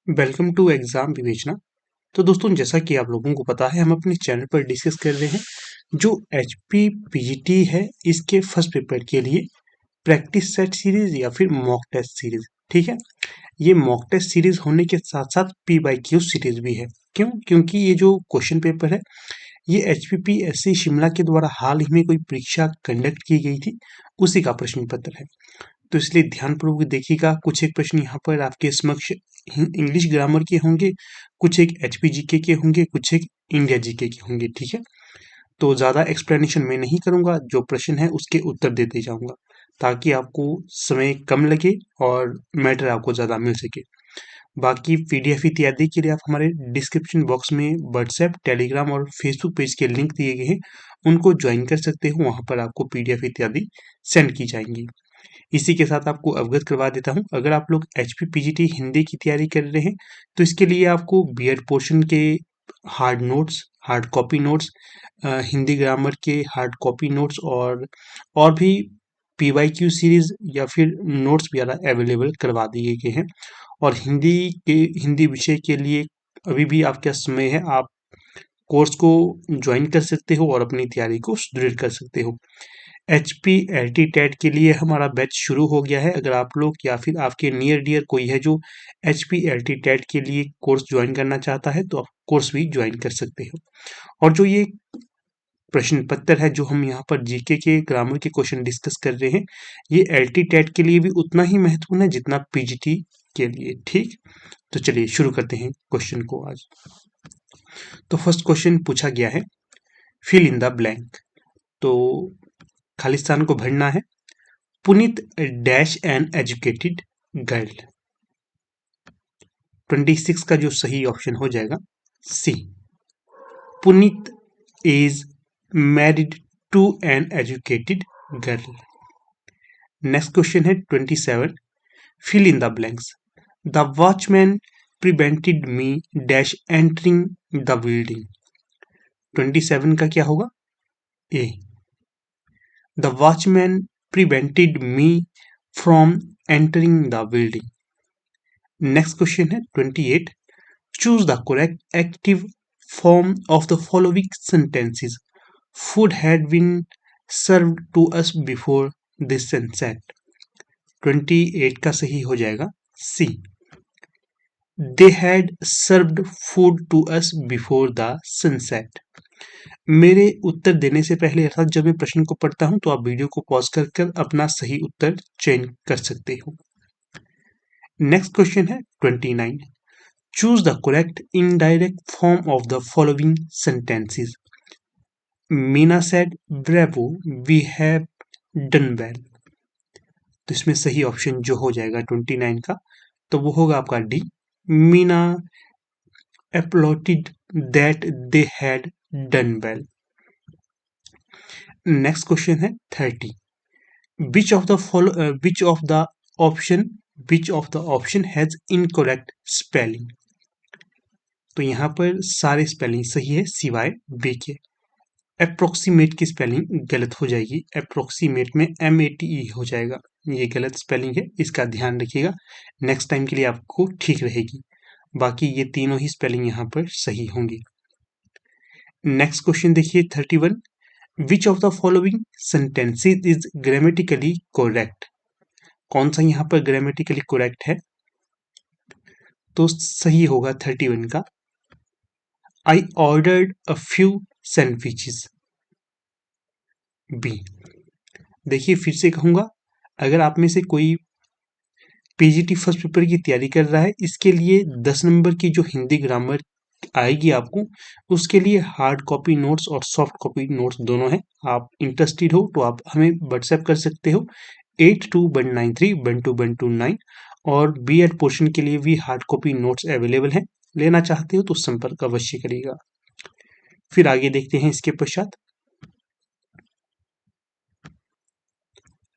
Welcome to exam विवेचना। तो दोस्तों, जैसा कि आप लोगों को पता है, हम अपने चैनल पर डिस्कस कर रहे हैं जो एच पी पीजीटी है, इसके फर्स्ट पेपर के लिए प्रैक्टिस सेट सीरीज या फिर मॉक टेस्ट सीरीज। ठीक है, ये मॉक टेस्ट सीरीज होने के साथ साथ पी बाई क्यू सीरीज भी है। क्यों? क्योंकि ये जो क्वेश्चन पेपर है, ये HPPSC शिमला के द्वारा हाल ही में कोई परीक्षा कंडक्ट की गई थी, उसी का प्रश्न पत्र है। तो इसलिए ध्यानपूर्वक देखिएगा। कुछ एक प्रश्न यहाँ पर आपके समक्ष इंग्लिश ग्रामर के होंगे, कुछ एक HP जीके के होंगे, कुछ एक इंडिया जीके के होंगे। ठीक है, तो ज़्यादा एक्सप्लेनेशन मैं नहीं करूँगा, जो प्रश्न है उसके उत्तर देते जाऊँगा ताकि आपको समय कम लगे और मैटर आपको ज़्यादा मिल सके। बाकी PDF इत्यादि के लिए आप हमारे डिस्क्रिप्शन बॉक्स में व्हाट्सएप, टेलीग्राम और फेसबुक पेज के लिंक दिए गए हैं, उनको ज्वाइन कर सकते हो। वहाँ पर आपको PDF इत्यादि सेंड की जाएंगी। इसी के साथ आपको अवगत करवा देता हूँ, अगर आप लोग HPPGT हिंदी की तैयारी कर रहे हैं तो इसके लिए आपको बीएड पोर्शन के hard notes, hard copy notes, Hindi grammar के हार्ड कॉपी नोट्स और भी PYQ सीरीज या फिर नोट्स वगैरह अवेलेबल करवा दिए गए हैं। और हिंदी विषय के लिए अभी भी आपका समय है, आप कोर्स को ज्वाइन कर सकते हो और अपनी तैयारी को सुदृढ़ कर सकते हो। HPLT टेट के लिए हमारा बैच शुरू हो गया है। अगर आप लोग या फिर आपके नियर डियर कोई है जो HPLT टेट के लिए कोर्स ज्वाइन करना चाहता है तो आप कोर्स भी ज्वाइन कर सकते हो। और जो ये प्रश्न पत्र है, जो हम यहाँ पर जीके के ग्रामर के क्वेश्चन डिस्कस कर रहे हैं, ये LT टेट के लिए भी उतना ही महत्वपूर्ण है जितना PGT के लिए। ठीक, तो चलिए शुरू करते हैं क्वेश्चन को आज। तो फर्स्ट क्वेश्चन पूछा गया है, फिल इन द ब्लैंक। तो खालिस्तान को भरना है। Puneet dash an educated girl. 26 का जो सही ऑप्शन हो जाएगा C. Puneet is married to an educated girl. Next question है 27, fill in the blanks. The watchman prevented me dash entering the building. 27 का क्या होगा? A. The watchman prevented me from entering the building. Next question है 28, choose the correct active form of the following sentences. Food had been served to us before the sunset. 28 का सही हो जाएगा C. They had served food to us before the sunset. मेरे उत्तर देने से पहले अर्थात जब मैं प्रश्न को पढ़ता हूं तो आप वीडियो को पॉज कर अपना सही उत्तर चयन कर सकते हो। नेक्स्ट क्वेश्चन है 29, choose the correct indirect form of the following sentences. Meena said bravo, we have done well. तो इसमें सही ऑप्शन जो हो जाएगा 29 का, तो वो होगा आपका D. Meena applauded that they had done well. Next question है 30, which of the option has incorrect spelling। तो यहाँ पर सारे स्पेलिंग सही है सिवाय बी के। अप्रोक्सीमेट की स्पेलिंग गलत हो जाएगी, अप्रोक्सीमेट में MATE हो जाएगा, ये गलत स्पेलिंग है, इसका ध्यान रखिएगा, नेक्स्ट टाइम के लिए आपको ठीक रहेगी। बाकी ये तीनों ही स्पेलिंग यहाँ पर सही होंगी। नेक्स्ट क्वेश्चन देखिए 31, which of the following sentences is grammatically correct. कौन सा यहाँ पर ग्रामेटिकली करेक्ट है? तो सही होगा 31 का, I ordered a few sandwiches. B. देखिए फिर से कहूंगा, अगर आप में से कोई PGT फर्स्ट पेपर की तैयारी कर रहा है, इसके लिए 10 नंबर की जो हिंदी ग्रामर आएगी आपको, उसके लिए हार्ड कॉपी नोट्स और सॉफ्ट कॉपी नोट्स दोनों हैं। आप इंटरेस्टेड हो तो आप हमें व्हाट्सएप कर सकते हो 8219312129। और BEd पोर्शन के लिए भी हार्ड कॉपी नोट्स अवेलेबल हैं, लेना चाहते हो तो संपर्क अवश्य करिएगा। फिर आगे देखते हैं इसके पश्चात।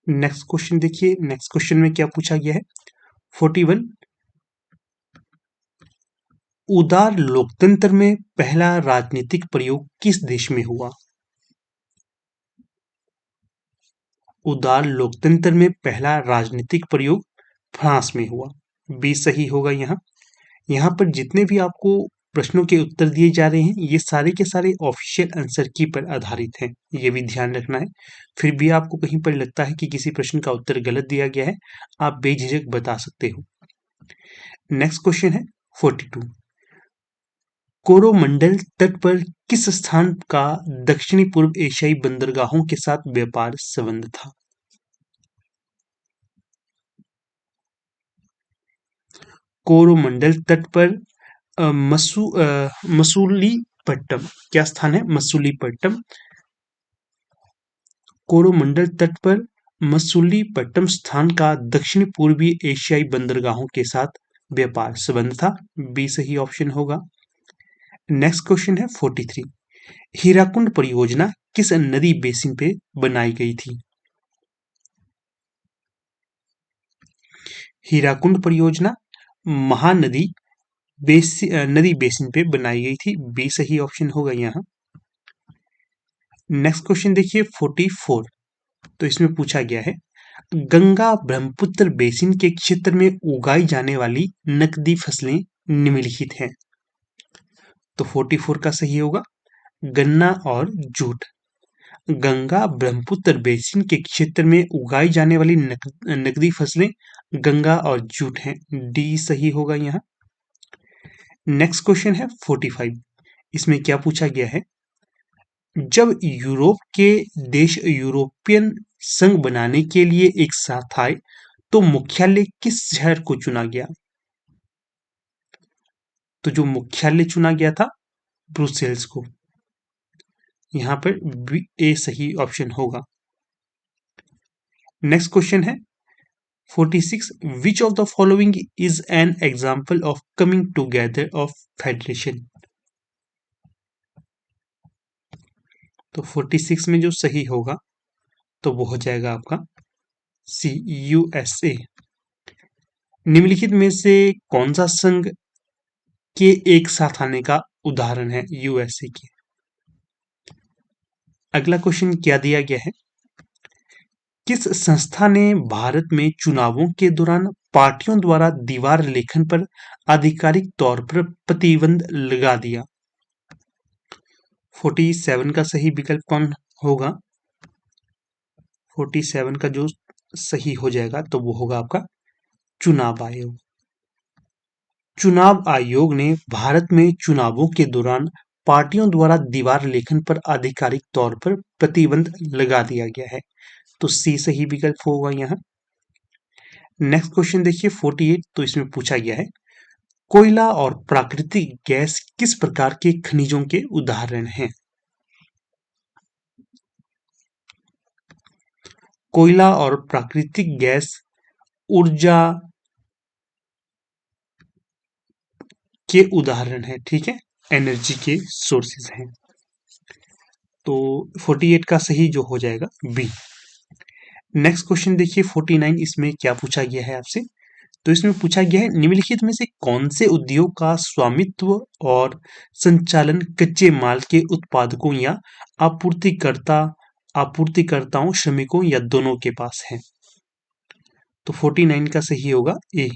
नेक्स्ट क्वेश्चन देखिए, नेक्स्ट क्वेश्चन में क्या पूछा गया है 41, उदार लोकतंत्र में पहला राजनीतिक प्रयोग किस देश में हुआ। उदार लोकतंत्र में पहला राजनीतिक प्रयोग फ्रांस में हुआ। बी सही होगा यहाँ। यहाँ पर जितने भी आपको प्रश्नों के उत्तर दिए जा रहे हैं ये सारे के सारे ऑफिशियल आंसर की पर आधारित हैं, ये भी ध्यान रखना है। फिर भी आपको कहीं पर लगता है कि किसी प्रश्न का उत्तर गलत दिया गया है, आप बेझिझक बता सकते हो। नेक्स्ट क्वेश्चन है 42। कोरोमंडल तट पर किस स्थान का दक्षिणी पूर्व एशियाई बंदरगाहों के साथ व्यापार संबंध था? कोरोमंडल तट पर मसूलीपट्टम, क्या स्थान है? मसूलीपट्टम। कोरोमंडल तट पर मसूलीपट्टम स्थान का दक्षिण पूर्वी एशियाई बंदरगाहों के साथ व्यापार संबंध था। बी सही ऑप्शन होगा। नेक्स्ट क्वेश्चन है 43। हीराकुंड परियोजना किस नदी बेसिन पे बनाई गई थी? हीराकुंड परियोजना महानदी नदी बेसिन पे बनाई गई थी। बी सही ऑप्शन होगा यहाँ। नेक्स्ट क्वेश्चन देखिए 44। तो इसमें पूछा गया है गंगा ब्रह्मपुत्र बेसिन के क्षेत्र में उगाई जाने वाली नकदी फसलें निम्नलिखित हैं। तो 44 का सही होगा गन्ना और जूट। गंगा ब्रह्मपुत्र बेसिन के क्षेत्र में उगाई जाने वाली नकदी फसलें गंगा और जूट हैं। डी सही होगा यहाँ। नेक्स्ट क्वेश्चन है 45। इसमें क्या पूछा गया है जब यूरोप के देश यूरोपियन संघ बनाने के लिए एक साथ आए तो मुख्यालय किस शहर को चुना गया? तो जो मुख्यालय चुना गया था ब्रुसेल्स को। यहां पर ए सही ऑप्शन होगा। नेक्स्ट क्वेश्चन है 46। Which of the following is an example of coming together of federation? तो 46 में जो सही होगा तो वो हो जाएगा आपका सी यूएसए। निम्नलिखित में से कौन सा संघ के एक साथ आने का उदाहरण है यूएसए के? अगला क्वेश्चन क्या दिया गया है किस संस्था ने भारत में चुनावों के दौरान पार्टियों द्वारा दीवार लेखन पर आधिकारिक तौर पर प्रतिबंध लगा दिया? 47 का सही विकल्प कौन होगा? 47 का जो सही हो जाएगा तो वो होगा आपका चुनाव आयोग। चुनाव आयोग ने भारत में चुनावों के दौरान पार्टियों द्वारा दीवार लेखन पर आधिकारिक तौर पर प्रतिबंध लगा दिया गया है। तो सी सही विकल्प होगा यहाँ। नेक्स्ट क्वेश्चन देखिए 48। तो इसमें पूछा गया है कोयला और प्राकृतिक गैस किस प्रकार के खनिजों के उदाहरण हैं? कोयला और प्राकृतिक गैस ऊर्जा के उदाहरण है, ठीक है, एनर्जी के सोर्सेज हैं। तो 48 का सही जो हो जाएगा बी। नेक्स्ट क्वेश्चन देखिए 49। इसमें क्या पूछा गया है आपसे? तो इसमें पूछा गया है निम्नलिखित में से कौन से उद्योग का स्वामित्व और संचालन कच्चे माल के उत्पादकों या आपूर्तिकर्ताओं श्रमिकों या दोनों के पास है? तो 49 का सही होगा ए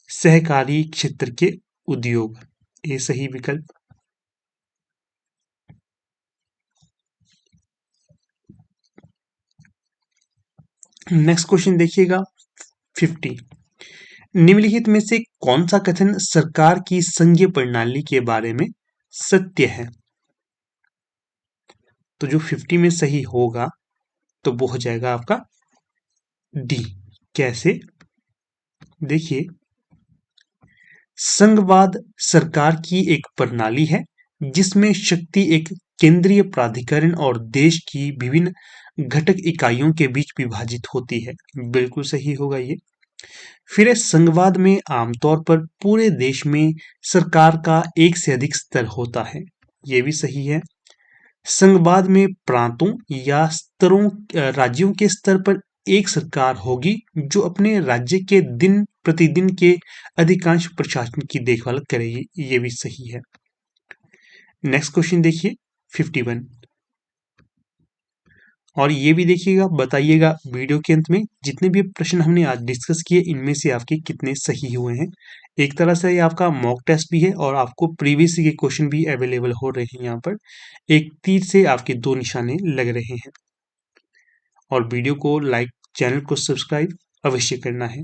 सहकारी क्षेत्र के उद्योग। ए सही विकल्प। नेक्स्ट क्वेश्चन देखिएगा 50। निम्नलिखित में से कौन सा कथन सरकार की संघीय प्रणाली के बारे में सत्य है? तो जो 50 में सही होगा तो वो हो जाएगा आपका डी। कैसे? देखिए संघवाद सरकार की एक प्रणाली है जिसमें शक्ति एक केंद्रीय प्राधिकरण और देश की विभिन्न घटक इकाइयों के बीच विभाजित होती है। बिल्कुल सही होगा ये। फिर संघवाद में आमतौर पर पूरे देश में सरकार का एक से अधिक स्तर होता है। ये भी सही है। संघवाद में प्रांतों या राज्यों के स्तर पर एक सरकार होगी जो अपने राज्य के दिन प्रतिदिन के अधिकांश प्रशासन की देखभाल करेगी। ये भी सही है। नेक्स्ट क्वेश्चन देखिए 51। और ये भी देखिएगा, बताइएगा वीडियो के अंत में जितने भी प्रश्न हमने आज डिस्कस किए इनमें से आपके कितने सही हुए हैं। एक तरह से ये आपका मॉक टेस्ट भी है और आपको प्रीवियस के क्वेश्चन भी अवेलेबल हो रहे हैं यहाँ पर। एक तीर से आपके दो निशाने लग रहे हैं। और वीडियो को लाइक, चैनल को सब्सक्राइब अवश्य करना है।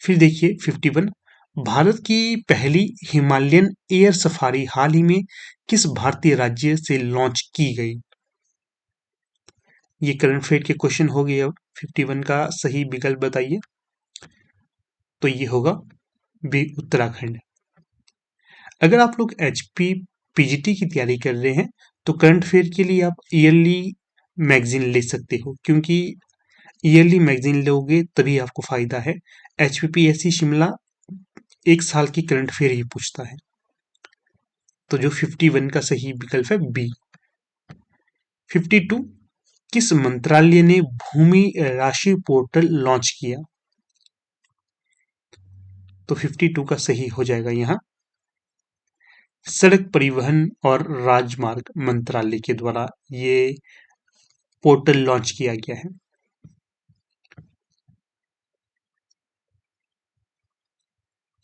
फिर देखिए 51, भारत की पहली हिमालयन एयर सफारी हाल ही में किस भारतीय राज्य से लॉन्च की गई? ये करंट अफेयर के क्वेश्चन हो गए। अब 51 का सही विकल्प बताइए। तो ये होगा बी, उत्तराखंड। अगर आप लोग एचपी पीजीटी की तैयारी कर रहे हैं तो करंट अफेयर के लिए आप ईयरली मैगजीन ले सकते हो, क्योंकि ईयरली मैगजीन लोगे तभी आपको फायदा है। एचपीपीएससी शिमला एक साल की करंट अफेयर ही पूछता है। तो जो 51 का सही विकल्प है बी। 52, किस मंत्रालय ने भूमि राशि पोर्टल लॉन्च किया? तो 52 का सही हो जाएगा यहाँ सड़क परिवहन और राजमार्ग मंत्रालय के द्वारा ये पोर्टल लॉन्च किया गया है।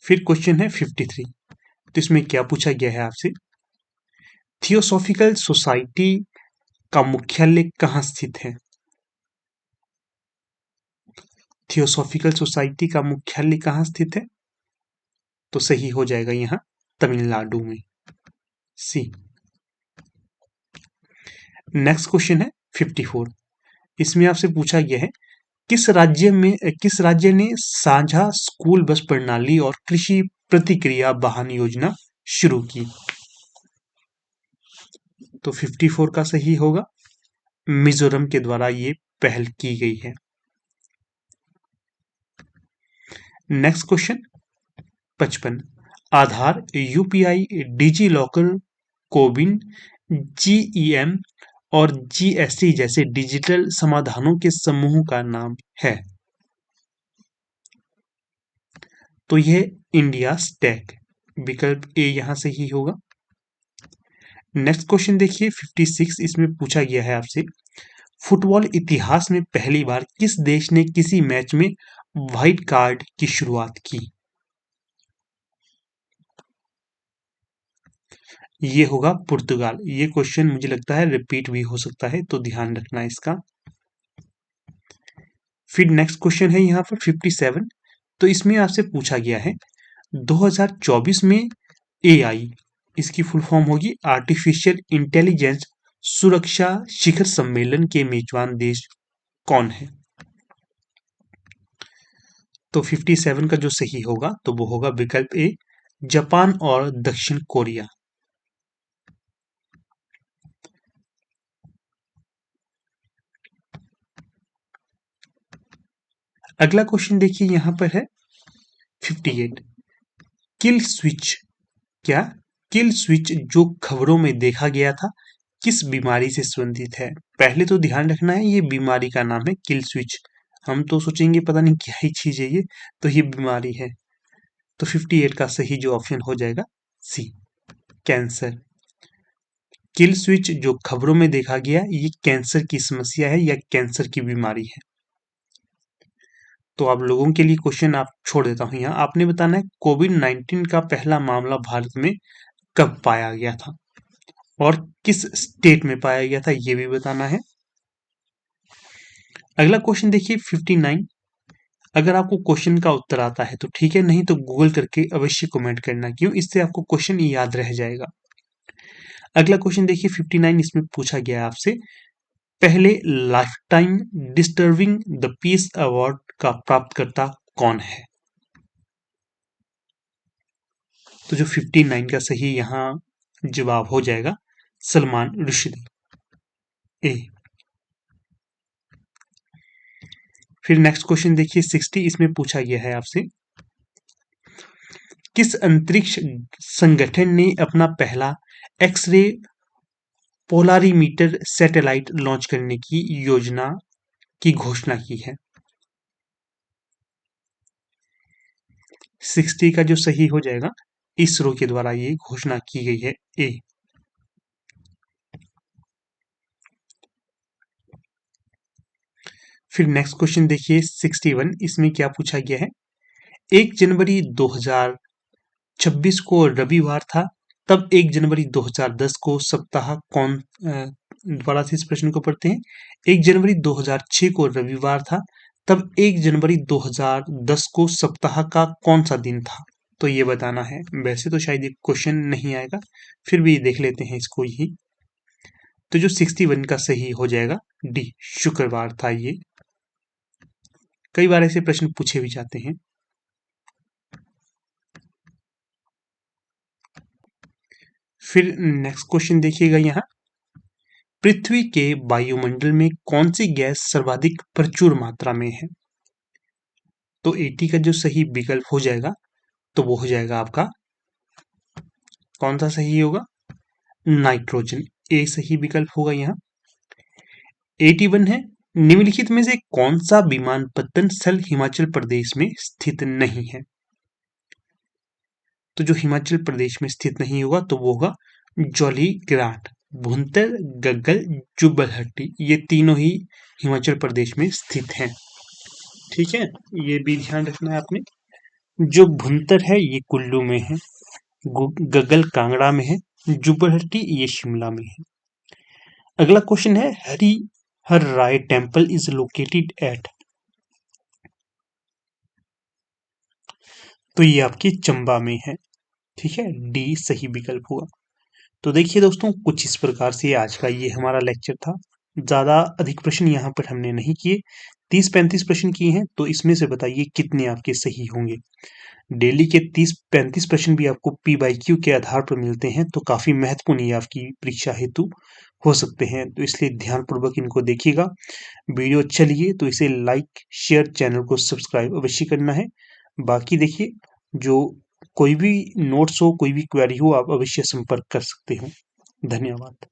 फिर क्वेश्चन है 53, तो इसमें क्या पूछा गया है आपसे? थियोसॉफिकल सोसाइटी का मुख्यालय कहाँ स्थित है? थियोसॉफिकल सोसाइटी का मुख्यालय कहाँ स्थित है? तो सही हो जाएगा यहाँ तमिलनाडु में, सी। नेक्स्ट क्वेश्चन है 54, इसमें आपसे पूछा गया है किस राज्य ने साझा स्कूल बस प्रणाली और कृषि प्रतिक्रिया वाहन योजना शुरू की? तो 54 का सही होगा मिजोरम के द्वारा ये पहल की गई है। नेक्स्ट क्वेश्चन 55, आधार, UPI, digi locker, CoWIN, GEM और जीएसटी जैसे डिजिटल समाधानों के समूह का नाम है? तो यह इंडिया स्टैक, विकल्प ए यहां से ही होगा। नेक्स्ट क्वेश्चन देखिए 56, इसमें पूछा गया है आपसे फुटबॉल इतिहास में पहली बार किस देश ने किसी मैच में व्हाइट कार्ड की शुरुआत की? ये होगा पुर्तगाल। ये क्वेश्चन मुझे लगता है रिपीट भी हो सकता है, तो ध्यान रखना इसका। फिर नेक्स्ट क्वेश्चन है यहाँ पर 57, तो इसमें आपसे पूछा गया है 2024 में एआई, इसकी फुल फॉर्म होगी आर्टिफिशियल इंटेलिजेंस सुरक्षा शिखर सम्मेलन के मेजबान देश कौन है? तो 57 का जो सही होगा तो वो होगा विकल्प ए, जापान और दक्षिण कोरिया। अगला क्वेश्चन देखिए यहां पर है 58, किल स्विच, क्या किल स्विच जो खबरों में देखा गया था किस बीमारी से संबंधित है? पहले तो ध्यान रखना है ये बीमारी का नाम है किल स्विच। हम तो सोचेंगे पता नहीं क्या ही चीज है ये, तो ये बीमारी है। तो 58 का सही जो ऑप्शन हो जाएगा सी, कैंसर। किल स्विच जो खबरों में देखा गया ये कैंसर की समस्या है या कैंसर की बीमारी है। तो आप लोगों के लिए क्वेश्चन आप छोड़ देता हूं यहाँ, आपने बताना है कोविड-19 का पहला मामला भारत में कब पाया गया था और किस स्टेट में पाया गया था ये भी बताना है। अगला क्वेश्चन देखिए 59, अगर आपको क्वेश्चन का उत्तर आता है तो ठीक है, नहीं तो गूगल करके अवश्य कमेंट करना, क्यों, इससे आपको क्वेश्चन याद रह जाएगा। अगला क्वेश्चन देखिए 59, इसमें पूछा गया है आपसे पहले life time disturbing the peace award का प्राप्तकर्ता कौन है? तो जो 59 का सही यहाँ जवाब हो जाएगा सलमान रुश्दी, ए। फिर नेक्स्ट क्वेश्चन देखिए 60, इसमें पूछा गया है आपसे किस अंतरिक्ष संगठन ने अपना पहला एक्सरे पोलारीमीटर सैटेलाइट लॉन्च करने की योजना की घोषणा की है? 60 का जो सही हो जाएगा इसरो के द्वारा ये घोषणा की गई है, ए। फिर नेक्स्ट क्वेश्चन देखिए 61, इसमें क्या पूछा गया है। 1 जनवरी 2026 को रविवार था, तब 1 जनवरी 2010 को सप्ताह कौन दोबारा से इस प्रश्न को पढ़ते हैं। 1 जनवरी 2006 को रविवार था, तब 1 जनवरी 2010 को सप्ताह का कौन सा दिन था, तो ये बताना है। वैसे तो शायद ये क्वेश्चन नहीं आएगा, फिर भी देख लेते हैं इसको ही। तो जो 61 का सही हो जाएगा डी, शुक्रवार था ये। कई बार ऐसे प्रश्न पूछे भी जाते हैं। फिर नेक्स्ट क्वेश्चन देखिएगा यहाँ, पृथ्वी के वायुमंडल में कौन सी गैस सर्वाधिक प्रचुर मात्रा में है। तो 80 का जो सही विकल्प हो जाएगा तो वो हो जाएगा आपका, कौन सा सही होगा, नाइट्रोजन। ए सही विकल्प होगा यहाँ। 81 है, निम्नलिखित में से कौन सा विमानपत्तन स्थल हिमाचल प्रदेश में स्थित नहीं है। तो जो हिमाचल प्रदेश में स्थित नहीं होगा तो वो होगा जौलीग्रांट, भुंतर, गग्गल, जुब्बलहट्टी, ये तीनों ही हिमाचल प्रदेश में स्थित हैं। ठीक है, ये भी ध्यान रखना है आपने। जो भुंतर है ये कुल्लू में है, गग्गल कांगड़ा में है, जुब्बलहट्टी ये शिमला में है। अगला क्वेश्चन है, हरिहर राय टेम्पल इज लोकेटेड एट, तो ये आपकी चंबा में है। ठीक है, डी सही विकल्प हुआ। तो देखिए दोस्तों, कुछ इस प्रकार से आज का ये हमारा लेक्चर था। ज़्यादा अधिक प्रश्न यहाँ पर हमने नहीं किए, 30-35 प्रश्न किए हैं, तो इसमें से बताइए कितने आपके सही होंगे। डेली के 30-35 प्रश्न भी आपको PYQ के आधार पर मिलते हैं, तो काफ़ी महत्वपूर्ण ये आपकी परीक्षा हेतु हो सकते हैं। तो इसलिए ध्यानपूर्वक इनको देखिएगा। वीडियो अच्छा लगे तो इसे लाइक, शेयर, चैनल को सब्सक्राइब अवश्य करना है। बाकी देखिए, जो कोई भी नोट्स हो, कोई भी क्वेरी हो, आप अवश्य संपर्क कर सकते हो। धन्यवाद।